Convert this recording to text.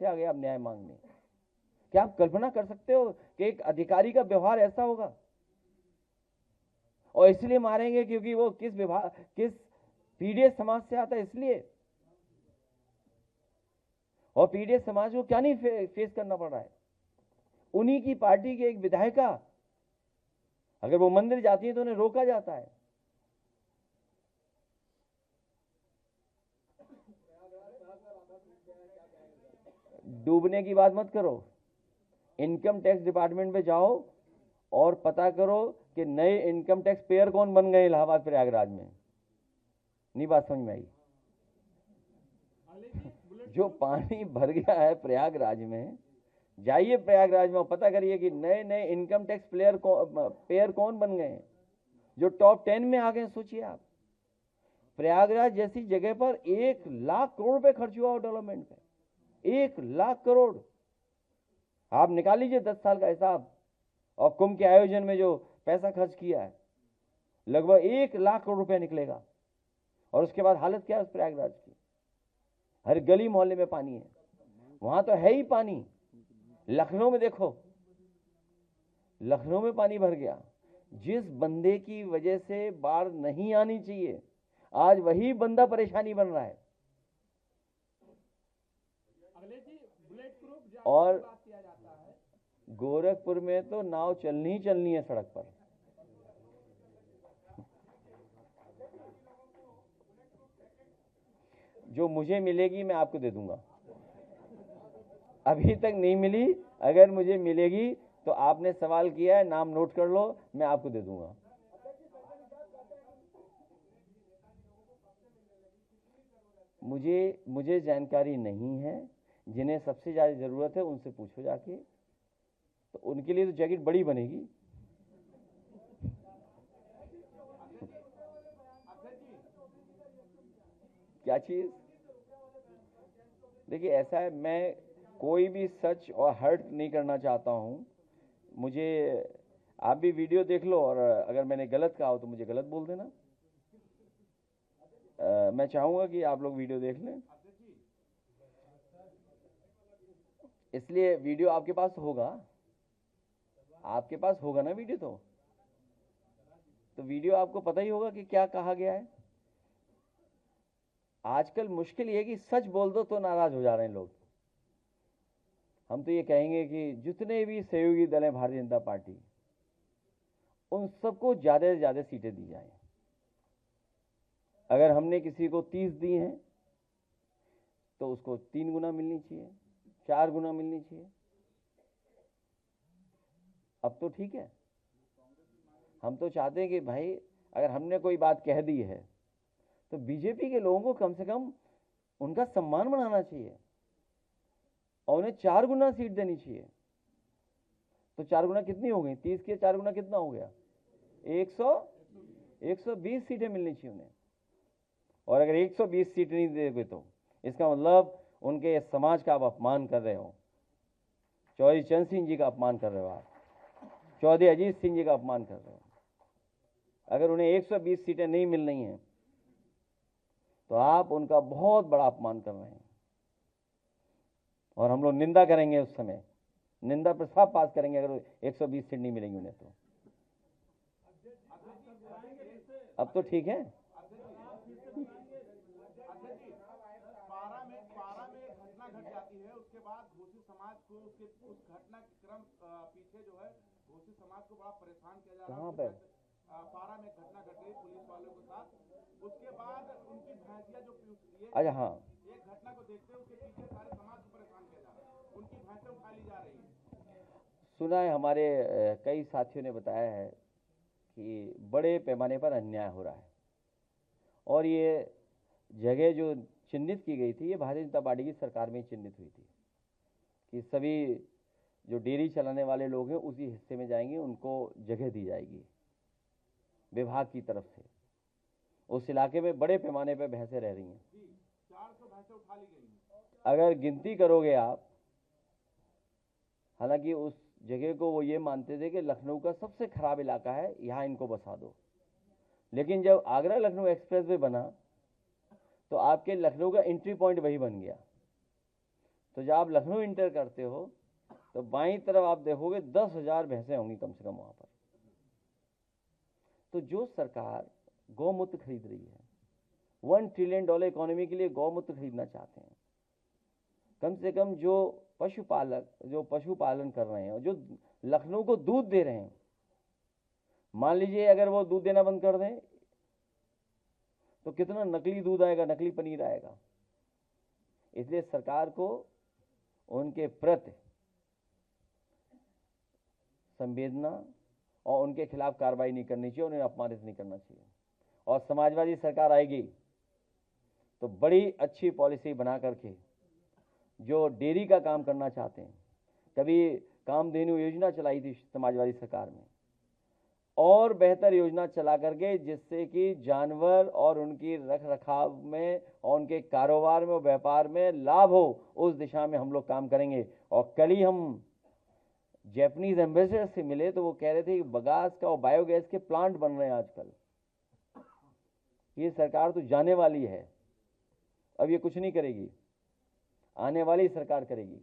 कैसे आ गए आप न्याय मांगने? क्या आप कल्पना कर सकते हो कि एक अधिकारी का व्यवहार ऐसा होगा? और इसलिए मारेंगे क्योंकि वो किस पीडीएस समाज से आता है, इसलिए। और पीडीएस समाज को क्या नहीं फेस करना पड़ रहा है? उन्हीं की पार्टी के एक विधायिका अगर वो मंदिर जाती है तो उन्हें रोका जाता है। डूबने की बात मत करो, इनकम टैक्स डिपार्टमेंट पे जाओ और पता करो कि नए इनकम टैक्स पेयर कौन बन गए इलाहाबाद प्रयागराज में। नहीं बात समझ में आई? जो पानी भर गया है प्रयागराज में, जाइए प्रयागराज में पता करिए कि नए नए इनकम टैक्स पेयर कौन बन गए हैं, जो टॉप 10 में आ गए। सोचिए आप, प्रयागराज जैसी जगह पर 1 लाख करोड़ रुपए खर्च हुआ हो डेवलपमेंट पे। 1 लाख करोड़। आप निकाल लीजिए 10 साल का हिसाब, और कुंभ के आयोजन में जो पैसा खर्च किया है लगभग 1 लाख करोड़ रुपए निकलेगा। और उसके बाद हालत क्या है उस प्रयागराज की? हर गली मोहल्ले में पानी है, वहां तो है ही पानी। लखनऊ में देखो, लखनऊ में पानी भर गया। जिस बंदे की वजह से बाढ़ नहीं आनी चाहिए, आज वही बंदा परेशानी बन रहा है। और गोरखपुर में तो नाव चलनी ही चलनी है सड़क पर। जो मुझे मिलेगी मैं आपको दे दूंगा, अभी तक नहीं मिली। अगर मुझे मिलेगी तो आपने सवाल किया है, नाम नोट कर लो, मैं आपको दे दूंगा। मुझे जानकारी नहीं है। जिन्हें सबसे ज्यादा जरूरत है उनसे पूछो जाके, तो उनके लिए तो जैकेट बड़ी बनेगी। क्या चीज? देखिए ऐसा है, मैं कोई भी सच और हर्ट नहीं करना चाहता हूं। मुझे, आप भी वीडियो देख लो, और अगर मैंने गलत कहा हो तो मुझे गलत बोल देना। मैं चाहूंगा कि आप लोग वीडियो देख लें, इसलिए वीडियो आपके पास होगा, आपके पास होगा ना वीडियो, तो वीडियो आपको पता ही होगा कि क्या कहा गया है। आजकल मुश्किल ये है कि सच बोल दो तो नाराज हो जा रहे हैं लोग। हम तो ये कहेंगे कि जितने भी सहयोगी दल हैं भारतीय जनता पार्टी, उन सबको ज्यादा से ज्यादा सीटें दी जाएं। अगर हमने किसी को 30 दी हैं तो उसको 3 गुना मिलनी चाहिए, 4 गुना मिलनी चाहिए। अब तो ठीक है, हम तो चाहते हैं कि भाई अगर हमने कोई बात कह दी है तो बीजेपी के लोगों को कम से कम उनका सम्मान बनाना चाहिए और उन्हें 4 गुना सीट देनी चाहिए। तो 4 गुना कितनी हो गई? 30 के 4 गुना कितना हो गया? 120 सीटें मिलनी चाहिए उन्हें। और अगर 120 सीट नहीं देगे तो इसका मतलब उनके समाज का आप अपमान कर रहे हो। चौधरी चरण सिंह जी का अपमान कर रहे हो आप, चौधरी अजीत सिंह जी का अपमान कर रहे हो। अगर उन्हें 120 सीटें नहीं मिल रही हैं तो आप उनका बहुत बड़ा अपमान कर रहे हैं। और हम लोग निंदा करेंगे, उस समय निंदा प्रस्ताव पास करेंगे अगर 120 सीट नहीं मिलेंगी उन्हें तो। अब तो ठीक है। पारा में घटना घट जाती है, उसके बाद घोषित समाज को उसके उस घटना के क्रम पीछे जो है घोषित समाज को बड़ा परेशान किया जा रहा है। कहाँ पे? पारा में घटना घट गई पुलिस वालों के साथ, उसके बाद उनकी भैंसिया जो अच्छा हाँ, एक घटना को देखते हुए उसके पीछे सारे समाज को परेशान किया जा रहा है, उनकी भैंसें उठा ली जा रही है। सुना है, हमारे कई साथियों ने बताया है कि बड़े पैमाने पर अन्याय हो रहा है। और ये जगह जो चिन्हित की गई थी, ये भारतीय जनता पार्टी की सरकार में चिन्हित हुई थी कि सभी जो डेयरी चलाने वाले लोग हैं उसी हिस्से में जाएंगे, उनको जगह दी जाएगी विभाग की तरफ से। उस इलाके में बड़े पैमाने पर भैंसें रह रही हैं। 400 भैंसें उठा ली गई हैं। अगर गिनती करोगे आप, हालांकि उस जगह को वो ये मानते थे कि लखनऊ का सबसे खराब इलाका है, यहाँ इनको बसा दो। लेकिन जब आगरा लखनऊ एक्सप्रेस वे बना तो आपके लखनऊ का एंट्री पॉइंट वही बन गया। तो जब आप लखनऊ इंटर करते हो तो बाईं तरफ आप देखोगे 10,000 भैंसें होंगी कम से कम वहां पर। तो जो सरकार गौमूत्र खरीद रही है, $1 ट्रिलियन इकोनॉमी के लिए गौमूत्र खरीदना चाहते हैं, कम से कम जो पशुपालन कर रहे हैं, जो लखनऊ को दूध दे रहे हैं, मान लीजिए अगर वो दूध देना बंद कर दें तो कितना नकली दूध आएगा, नकली पनीर आएगा। इसलिए सरकार को उनके प्रति संवेदना और उनके खिलाफ कार्रवाई नहीं करनी चाहिए, उन्हें अपमानित नहीं करना चाहिए। और समाजवादी सरकार आएगी तो बड़ी अच्छी पॉलिसी बना करके जो डेयरी का काम करना चाहते हैं, कभी कामधेनु योजना चलाई थी समाजवादी सरकार में, और बेहतर योजना चला करके जिससे कि जानवर और उनकी रख रखाव में और उनके कारोबार में और व्यापार में लाभ हो, उस दिशा में हम लोग काम करेंगे। और कल ही हम जैपनीज एम्बेसडर से मिले तो वो कह रहे थे कि बगास का और बायोगैस के प्लांट बन रहे हैं आजकल। ये सरकार तो जाने वाली है, अब ये कुछ नहीं करेगी, आने वाली सरकार करेगी।